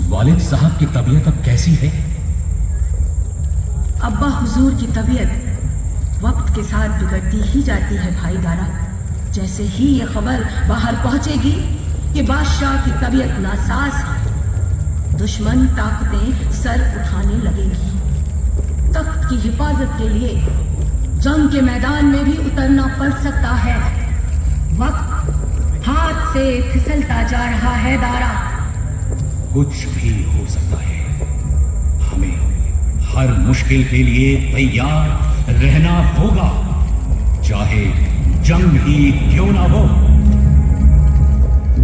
वालिद साहब की तबीयत अब कैसी है? अब्बा हुजूर की तबीयत वक्त के साथ बिगड़ती ही जाती है भाई दारा। जैसे ही ये खबर बाहर पहुंचेगी कि बादशाह की तबीयत नासाज है, दुश्मन ताकतें सर उठाने लगेंगी। तख्त की हिफाजत के लिए जंग के मैदान में भी उतरना पड़ सकता है। वक्त हाथ से फिसलता जा रहा है दारा। कुछ भी हो सकता है, हमें हर मुश्किल के लिए तैयार रहना होगा, चाहे जंग ही क्यों ना हो।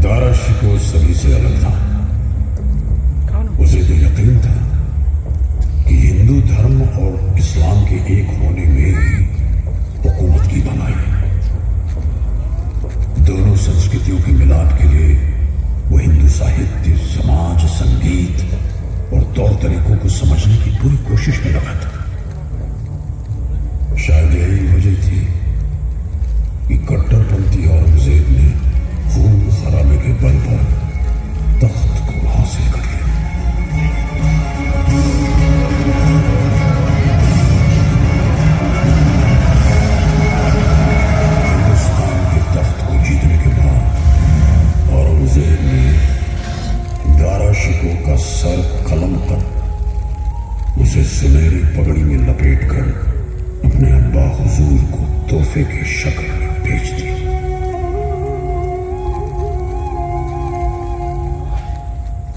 दारा शिकोह सभी से अलग था। उसे तो यकीन था कि हिंदू धर्म और इस्लाम के एक होने में ही हुकूमत की भलाई है। दोनों संस्कृतियों के मिलाप के लिए वो हिंदू साहित्य, समाज, संगीत और तौर तरीकों को समझने की पूरी कोशिश में लगा था। शायद यही वजह थी कि कट्टरपंथी औरंगजेब ने खून खराबे के बल पर तख्त को हासिल कर लिया। हिंदुस्तान के तख्त को जीतने के बाद औरंगजेब ने दारा शिकोह का सर कलम कर उसे सुनहरी पगड़ी में लपेटकर अपने अब्बा हुजूर को तोहफे की शक्ल में भेज दिया।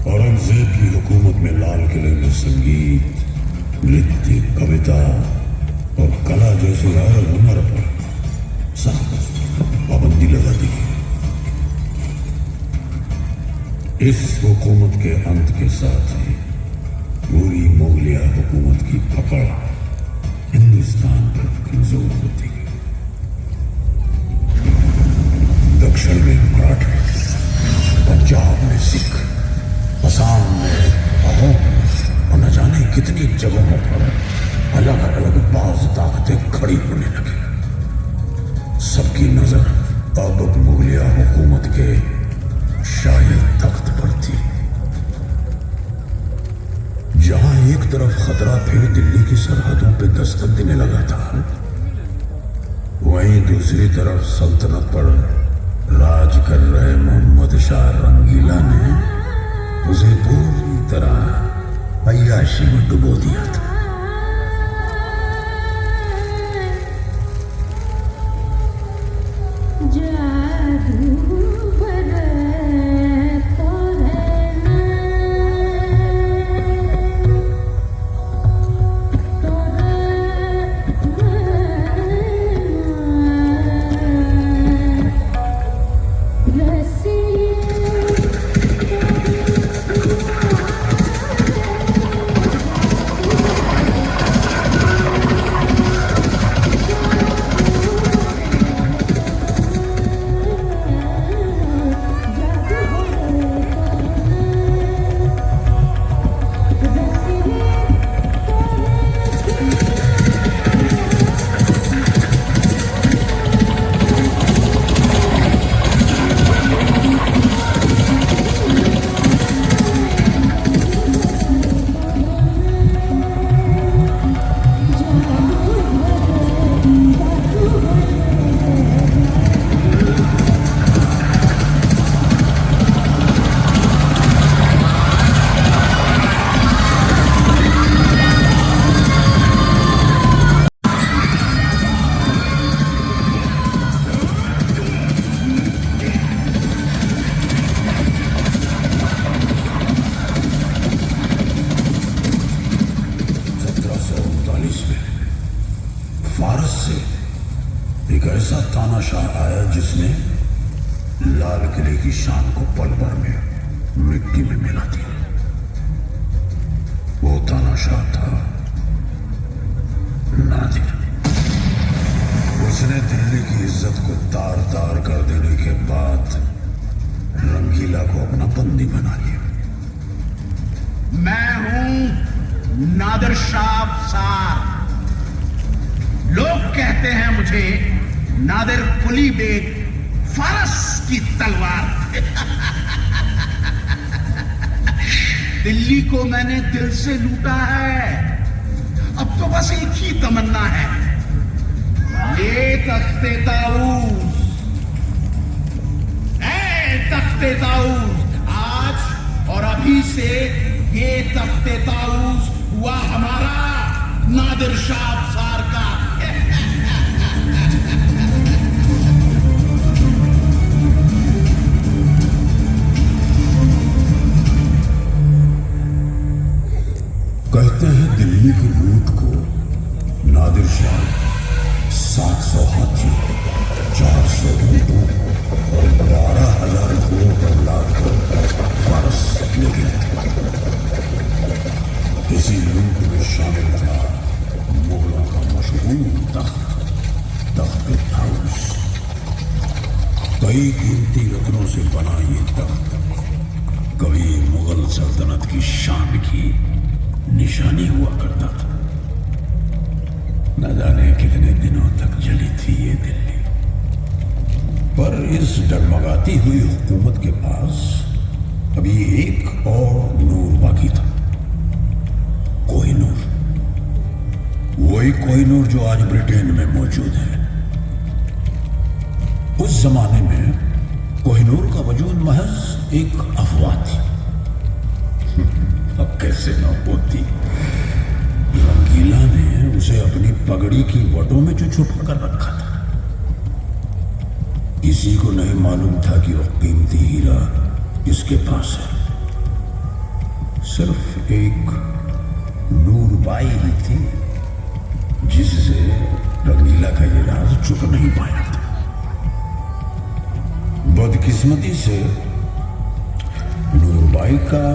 औरंगजेब की हुकूमत में लाल किले में संगीत, नृत्य, कविता और कला जैसे हर हुनर पर सख्त पाबंदी लगा दी गई। इस हुकूमत के अंत के साथ ही पूरी मुगलिया हुकूमत की पकड़ हिंदुस्तान पर कमजोर होती गई। दक्षिण में मराठे, पंजाब में सिख, असम में अहोम और न जाने कितनी जगहों पर अलग अलग बाज ताकतें खड़ी होने लगी। सबकी नजर अब मुगलिया हुकूमत के शाही तख्त पर थी। जहां एक तरफ खतरा फिर दिल्ली की सरहदों पर दस्तक देने लगा था, वहीं दूसरी तरफ सल्तनत पर राज कर रहे मोहम्मद शाह रंगीला ने उसे पूरी तरह अय्याशी में डुबो दिया था। फारस से एक ऐसा तानाशाह आया जिसने लाल किले की शान को पल भर में मिट्टी में मिला दिया। वो तानाशाह था नादिर। उसने दिल्ली की इज्जत को तार तार कर देने के बाद रंगीला को अपना बंदी बना लिया। मैं हूं नादिर शाह अफसार। लोग कहते हैं मुझे नादिर कुली बेग, फारस की तलवार। दिल्ली को मैंने दिल से लूटा है। अब तो बस एक ही तमन्ना है, ये तख्ते ताऊस, तख्ते ताऊस। आज और अभी से ये तख्ते ताऊस हुआ हमारा, नादिर शाह अफसार का। कहते हैं दिल्ली की लूट को नादिर शाह 700 हाथी, 400 ऊंटों और 12,000 घोड़ों पर लाद कर फारस ले गया था। इसी लूट में शामिल था मुगलों का मशहूर तख्त ताऊस। कई कीमती रत्नों से बना ये तख्त कभी मुगल सल्तनत की शान की निशानी हुआ करता था। न जाने कितने दिनों तक जली थी ये दिल्ली, पर इस डगमगाती हुई हुकूमत के पास अभी एक और नूर बाकी था, कोहिनूर। वही कोहिनूर जो आज ब्रिटेन में मौजूद है। उस जमाने में कोहिनूर का वजूद महज एक अफवाह थी। अब कैसे न होती। रंगीला ने उसे अपनी पगड़ी की वटों में जो छुपा कर रखा था। किसी को नहीं मालूम था कि वह कीमती हीरा इसके पास है। सिर्फ एक नूरबाई ही थी जिससे रंगीला का ये राज छुप नहीं पाया था। बदकिस्मती से नूरबाई का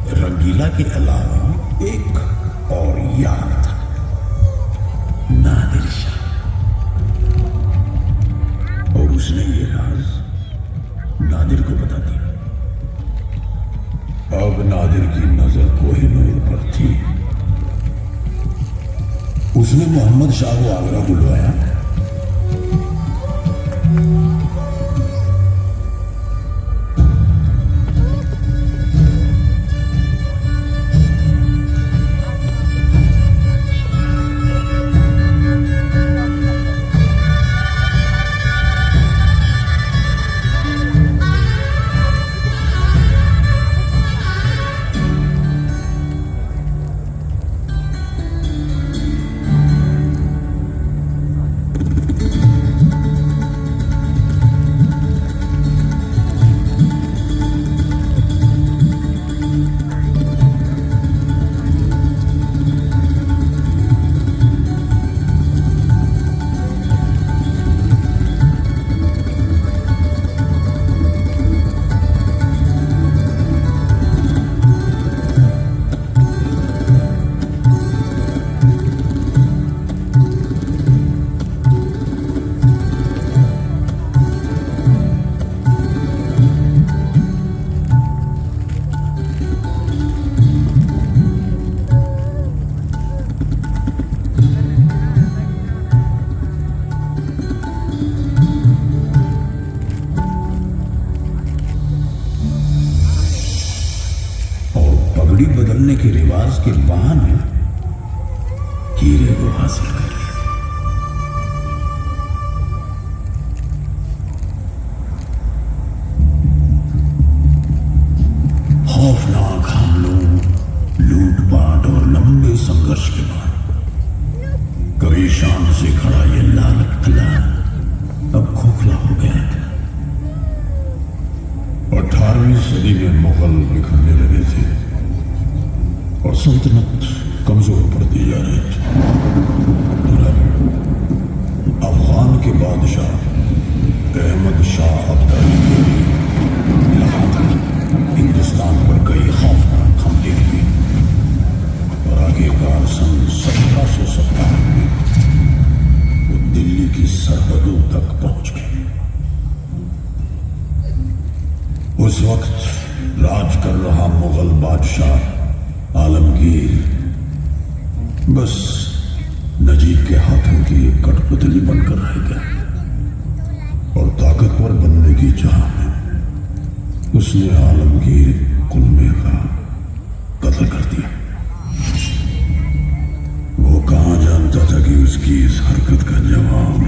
रंगीला के अलावा एक और यार था, नादिर शाह। और उसने ये राज नादिर को बता दिया। अब नादिर की नजर कोहिनूर पर थी। उसने मोहम्मद शाह को आगरा बुलवाया राज के बहाने हीरे को हासिल कर लिया। खौफनाक हमलों, लूटपाट और लंबे संघर्ष के बाद कभी शान से खड़ा ये लाल किला अब खोखला हो गया था। 18वीं सदी में मुगल बिखरने लगे थे और सल्तनत कमजोर पड़ती जा रही थी। अफगान के बादशाह अहमद शाह अब्दाली के लगातार हिंदुस्तान पर कई खौफनाक हमले किए और आखिरकार सन 1757 में वो दिल्ली की सरहदों तक पहुंच गए। उस वक्त राज कर रहा मुगल बादशाह आलमगीर बस नजीब के हाथों की एक कठपुतली बनकर रह गया और ताकतवर बनने की चाह में उसने आलमगीर कुल्बे का कत्ल कर दिया। वो कहां जानता था कि उसकी इस हरकत का जवाब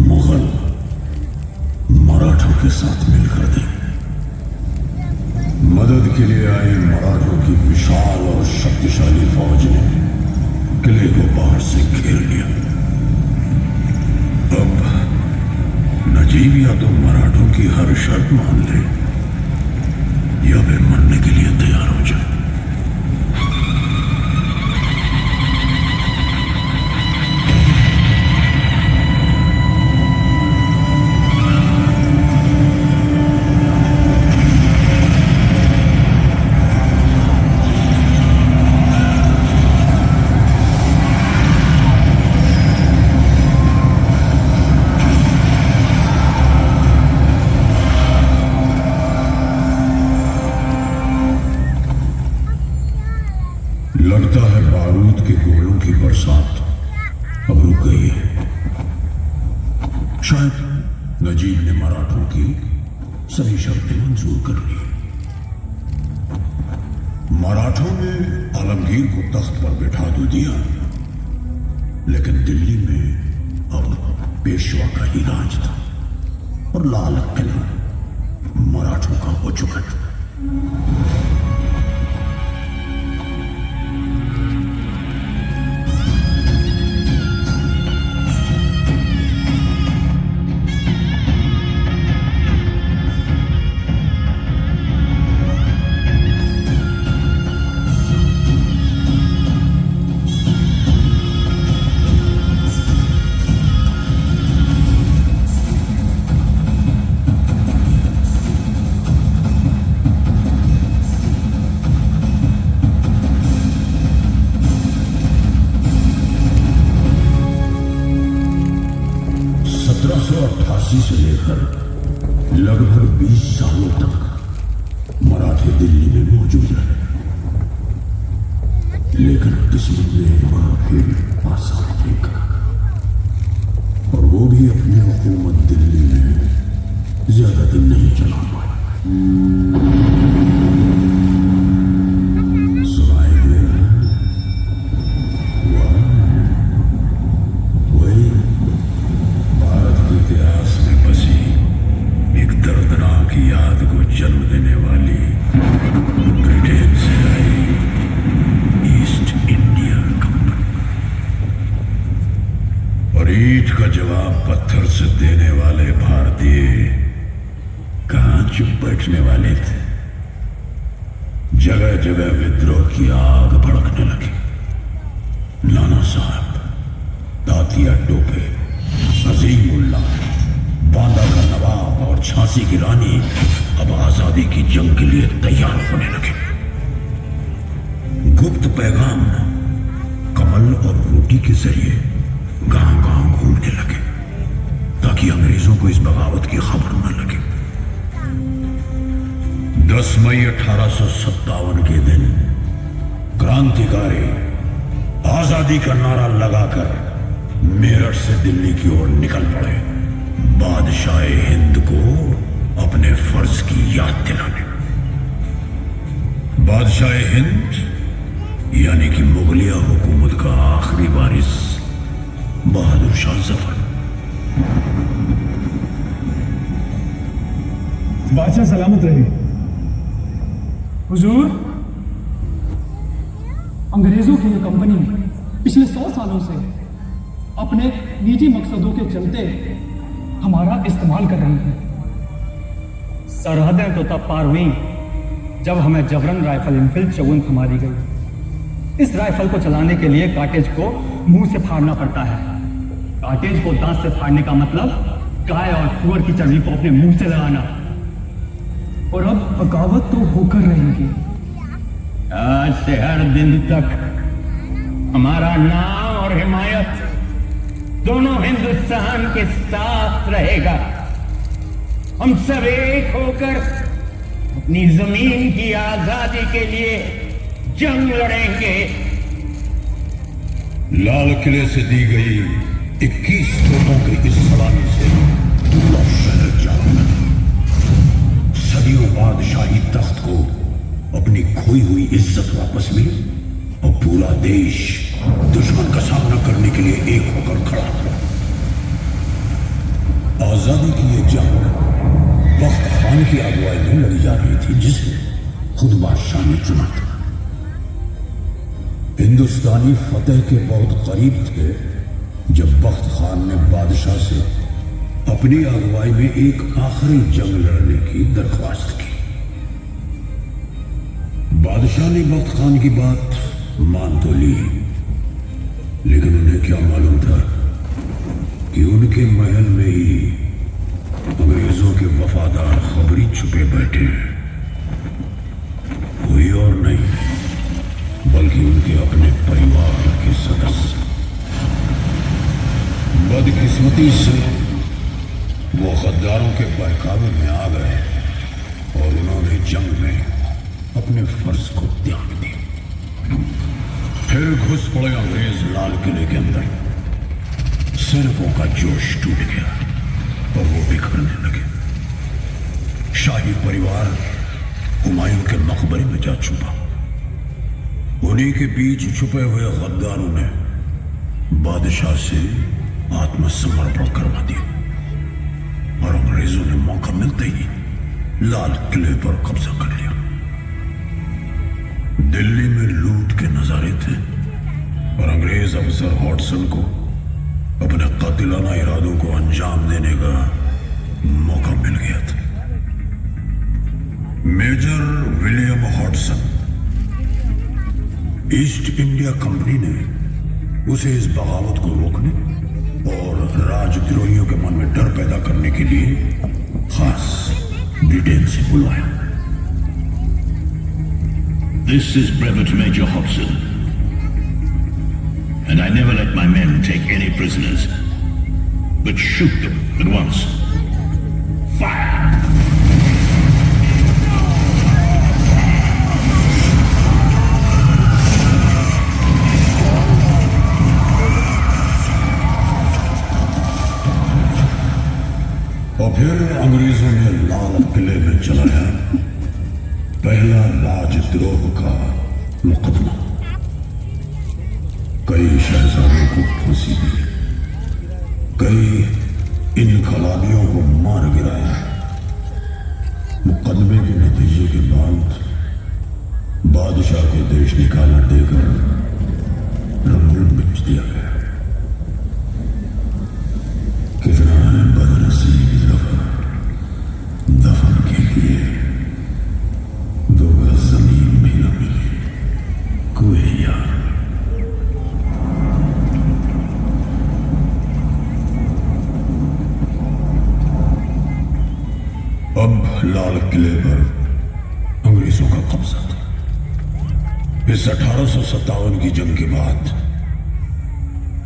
मुगल मराठों के साथ मिलकर देंगे। मदद के लिए आए मराठों की विशाल और शक्तिशाली फौज ने किले को बाहर से घेर लिया। अब नजीब या तो मराठों की हर शर्त मान ले या फिर मरने के लिए तैयार हो जाए। लगता है बारूद के गोलों की बरसात अब रुक गई है। शायद नजीब ने मराठों की सही शर्तें मंजूर कर ली। मराठों ने आलमगीर को तख्त पर बैठा तो दिया, लेकिन दिल्ली में अब पेशवा का ही राज था और लाल किला मराठों का हो चुका था। से लेकर लगभग 20 सालों तक मराठे दिल्ली में मौजूद रहे, लेकिन किस्मत ने एक बार फिर पासा फेंका और वो भी अपनी हुकूमत दिल्ली में ज्यादा दिन नहीं चला पाए। सुनाई दे रहा वही भारत के इतिहास में बसी एक दर्दनाक याद को जन्म देने वाली ब्रिटेन से आई ईस्ट इंडिया कंपनी। और ईंट का जवाब पत्थर से देने वाले भारतीय कहां चुप बैठने वाले थे। जगह जगह विद्रोह की आग भड़कने लगी। नाना साहब, तातिया टोपे, अजीमुल्ला, बांदा का नवाब और झांसी की रानी अब आजादी की जंग के लिए तैयार होने लगे। गुप्त पैगाम कमल और रोटी के जरिए गांव-गांव घूमने लगे ताकि अंग्रेजों को इस बगावत की खबर न लगे। 10 मई 1857 के दिन क्रांतिकारी आजादी का नारा लगाकर मेरठ से दिल्ली की ओर निकल पड़े, बादशाह हिंद को अपने फर्ज की याद दिलाने। बादशाह हिंद यानी कि मुगलिया हुकूमत का आखिरी वारिस बहादुर शाह जफर। बादशाह सलामत रहे। हुजूर, अंग्रेजों की ये कंपनी पिछले 100 सालों से अपने निजी मकसदों के चलते हमारा इस्तेमाल कर रही है। सरहदें तो तब पार हुई जब हमें जबरन राइफल इनफील्ड चौगन थमा दी गई। इस राइफल को चलाने के लिए कार्टेज को मुंह से फाड़ना पड़ता है। कार्टेज को दांत से फाड़ने का मतलब गाय और सुअर की चर्बी को अपने मुंह से लगाना। और अब बगावत तो होकर रहेगी। आज से हर दिन तक हमारा नाम और हिमायत दोनों हिंदुस्तान के साथ रहेगा। हम सब एक होकर अपनी जमीन की आजादी के लिए जंग लड़ेंगे। लाल किले से दी गई 21 तोपों की इस सलामी से पूरा शहर जागा। सदियों बाद शाही तख्त को अपनी खोई हुई इज्जत वापस मिली और पूरा देश दुश्मन का सामना करने के लिए एक होकर खड़ा हुआ। आजादी की ये जंग बख्त खान की अगुवाई में लड़ी जा रही थी, जिसे खुद बादशाह ने चुना था। हिंदुस्तानी फतेह के बहुत करीब थे जब बख्त खान ने बादशाह से अपनी अगुवाई में एक आखिरी जंग लड़ने की दरख्वास्त की। बादशाह ने बख्त खान की बात मान तो ली, लेकिन उन्हें क्या मालूम था कि उनके महल में ही अंग्रेजों के वफादार खबरी छुपे बैठे हैं। कोई और नहीं बल्कि उनके अपने परिवार के सदस्य। बदकिस्मती से वो गद्दारों के बहकावे में आ गए और उन्होंने जंग में अपने फर्ज को त्याग दिया। फिर घुस पड़े अंग्रेज लाल किले के अंदर। सैनिकों का जोश टूट गया और वो बिखरने लगे। शाही परिवार हुमायूं के मकबरे में जा छुपा। उन्हीं के बीच छुपे हुए गद्दारों ने बादशाह से आत्मसमर्पण करवा दिया और अंग्रेजों ने मौका मिलते ही लाल किले पर कब्जा कर लिया। दिल्ली में लूट के नजारे थे और अंग्रेज अफसर हॉटसन को अपने कातिलाना इरादों को अंजाम देने का मौका मिल गया था। Major William Hotson, East India Company ने उसे इस बगावत को रोकने और राजद्रोहियों के मन में डर पैदा करने के लिए खास ब्रिटेन से बुलवाया। This is Brevet Major Hobson, and I never let my men take any prisoners, but shoot them at once. Fire! और फिर अंग्रेजों ने लाल किले में चलाया पहला राजद्रोह का मुकदमा। कई शहजादों को फांसी दी, कई इनकलाबियों को मार गिराया। मुकदमे के नतीजे के बाद बादशाह को देश निकाला देकर रंगून बेच दिया गया। कितना है बदनसीब जफर, दफन के लिए 2 गज जमीन भी न मिली। कोई यार अब लाल किले पर अंग्रेजों का कब्जा था। इस 1857 की जंग के बाद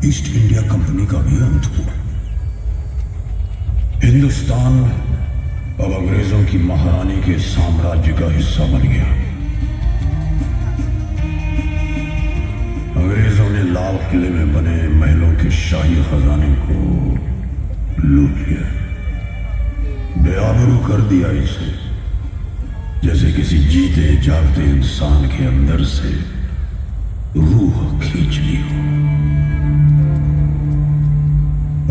ईस्ट इंडिया कंपनी का भी अंत हुआ। हिंदुस्तान अब अंग्रेजों की महारानी के साम्राज्य का हिस्सा बन गया। अंग्रेजों ने लाल किले में बने महलों के शाही खजाने को लूट लिया, बेआबरू कर दिया इसे, जैसे किसी जीते जागते इंसान के अंदर से रूह खींच ली हो।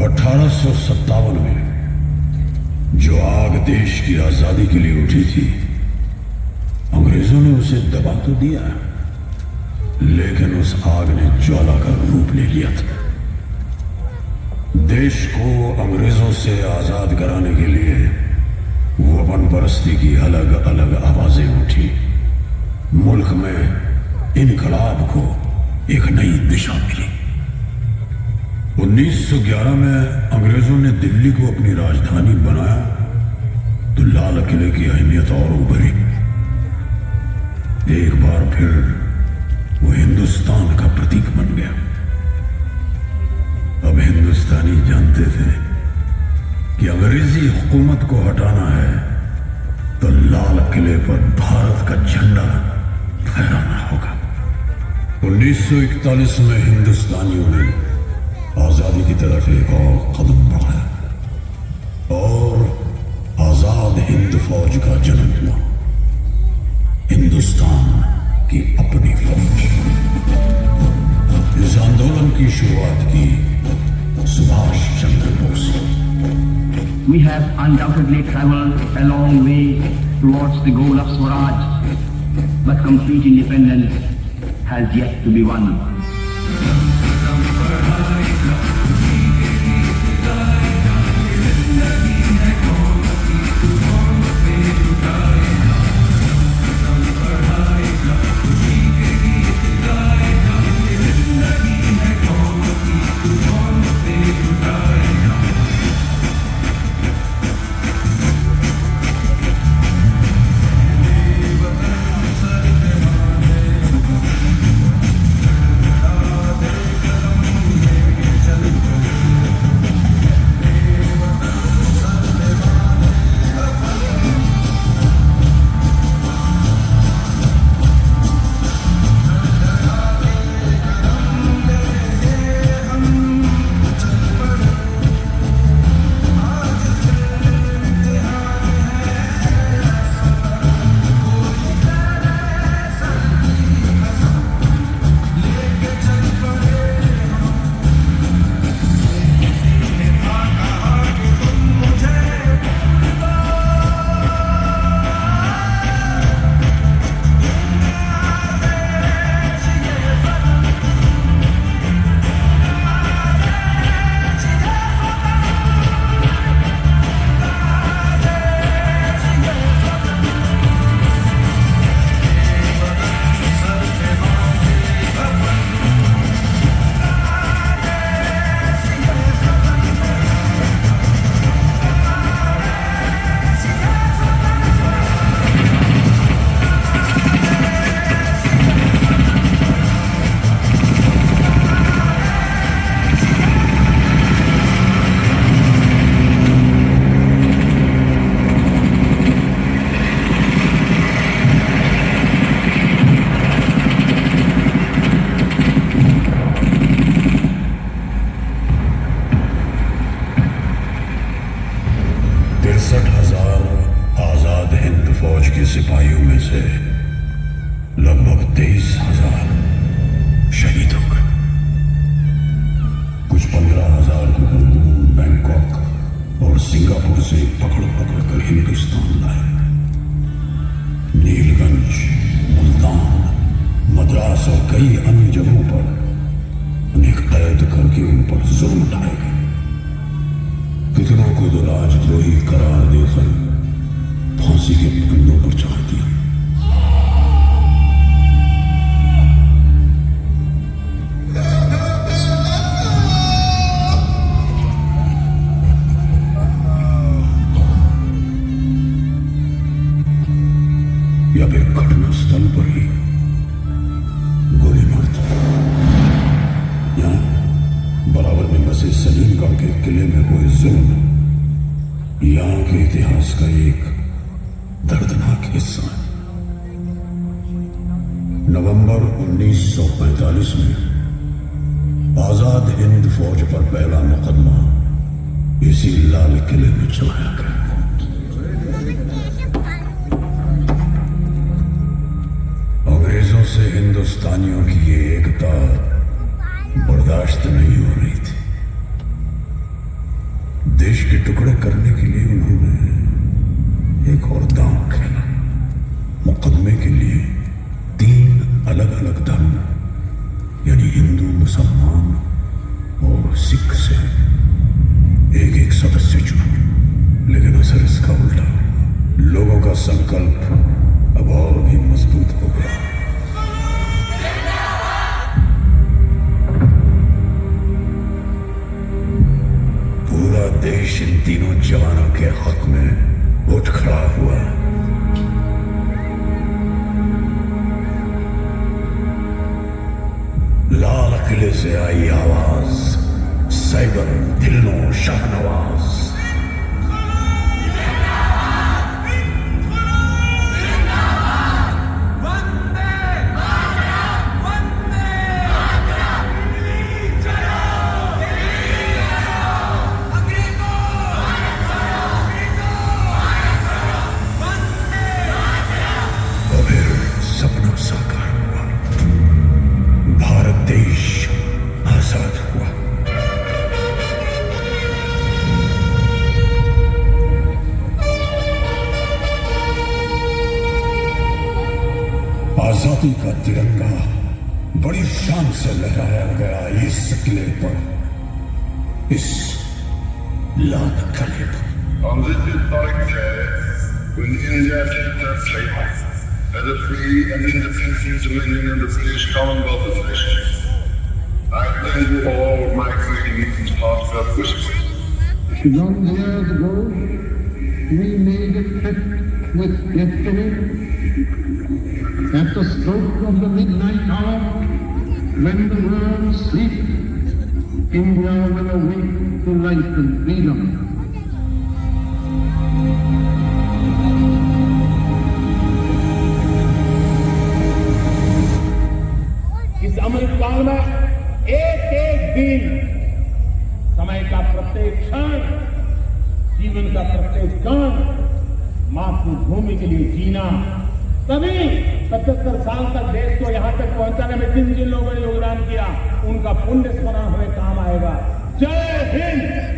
1857 में जो आग देश की आजादी के लिए उठी थी, अंग्रेजों ने उसे दबा तो दिया, लेकिन उस आग ने ज्वाला का रूप ले लिया था। देश को अंग्रेजों से आजाद कराने के लिए वतन परस्ती की अलग अलग आवाजें उठी। मुल्क में इनकलाब को एक नई दिशा मिली। 1911 में अंग्रेजों ने दिल्ली को अपनी राजधानी बनाया तो लाल किले की अहमियत और उभरी। एक बार फिर वो हिंदुस्तान का प्रतीक बन गया। अब हिंदुस्तानी जानते थे कि अंग्रेजी हुकूमत को हटाना है तो लाल किले पर भारत का झंडा फहराना होगा। 1941 में हिंदुस्तानियों ने आजादी की तरफ एक और कदम बढ़ाया और आजाद हिंद फौज का जन्म हुआ। हिंदुस्तान की अपनी फौज। इस आंदोलन की शुरुआत की Subhash Chandra Bose. We have undoubtedly traveled a long way towards the goal of Swaraj, but complete independence has yet to be won. सिपाहियों में से लगभग 23,000 शहीद हो गए। कुछ 15,000 को बंगलुरु, बैंकॉक और सिंगापुर से पकड़ कर हिंदुस्तान लाए। नीलगंज, मुल्तान, मद्रास और कई अन्य जगहों पर उन्हें कैद करके उन पर जुल्म उठाए गए। कितनों को तो राजद्रोही करार देकर फांसी के फंदों पर चढ़ा दिया। या फिर घटना स्थल पर ही गोली मार दी। यहां बराबर में बसे सलीमगढ़ के किले में हुए जुल्म यहां के इतिहास का एक दर्दनाक हिस्सा है। नवंबर 1945 में आजाद हिंद फौज पर पहला मुकदमा इसी लाल किले में चलाया गया। अंग्रेजों से हिंदुस्तानियों की ये एकता बर्दाश्त नहीं हो रही थी। देश के टुकड़े करने के लिए उन्होंने एक और दांव खेला। मुकदमे के लिए 3 अलग अलग धर्म यानी हिंदू, मुसलमान और सिख से एक सदस्य चुना, लेकिन असर इसका उल्टा हुआ। लोगों का संकल्प अब और भी मजबूत हो गया। पूरा देश इन तीनों जवानों के हक में उठ खड़ा हुआ। लाल किले से आई आवाज, सैबर दिलों शाहनवाज। आजादी का तिरंगा बड़ी शान से लहराया गया इस किले पर, इस लाल किले पर। On this historic day, when India takes her place as a free and independent dominion in the British Commonwealth of Nations, I send you all my greetings and heartfelt wishes. Long years ago, we made a pact with destiny. At the stroke of the midnight hour, when the world sleeps, India will awake to life and freedom. इस अमृतकाल में एक एक दिन, समय का प्रत्येक क्षण, जीवन का प्रत्येक कण मातृभूमि के लिए जीना, तभी 75 साल तक देश को यहां तक पहुंचाने में जिन जिन लोगों ने योगदान किया, उनका पुण्य स्मरण हमें काम आएगा। जय हिंद।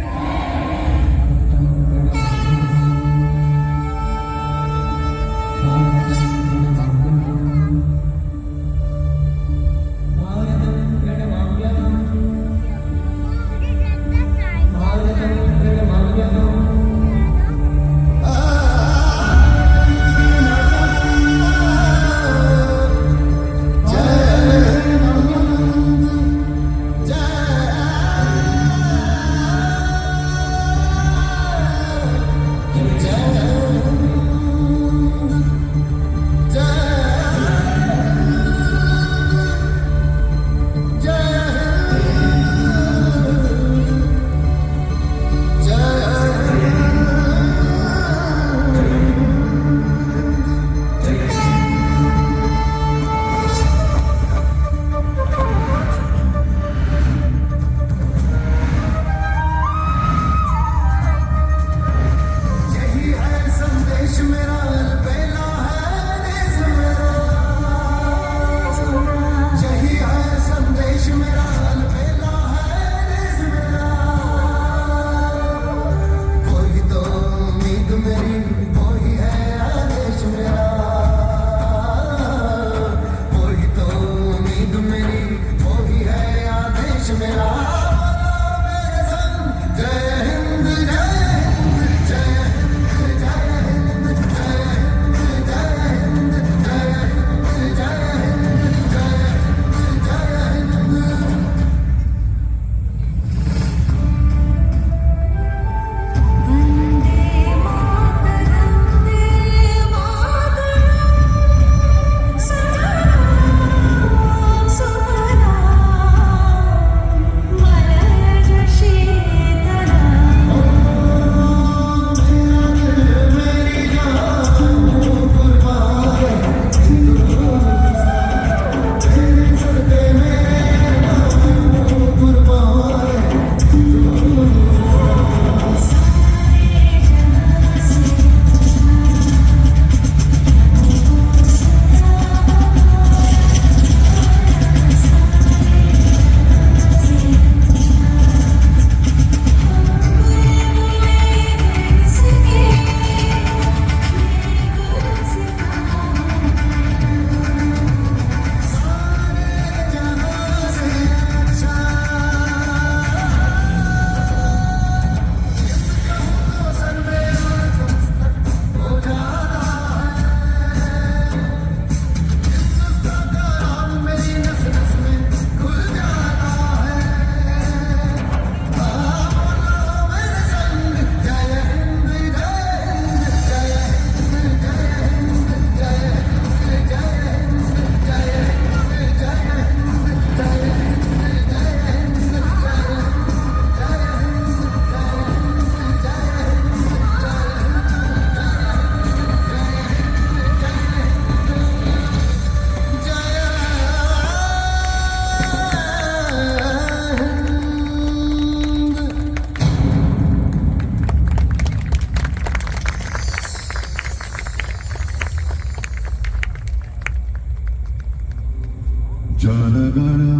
गाना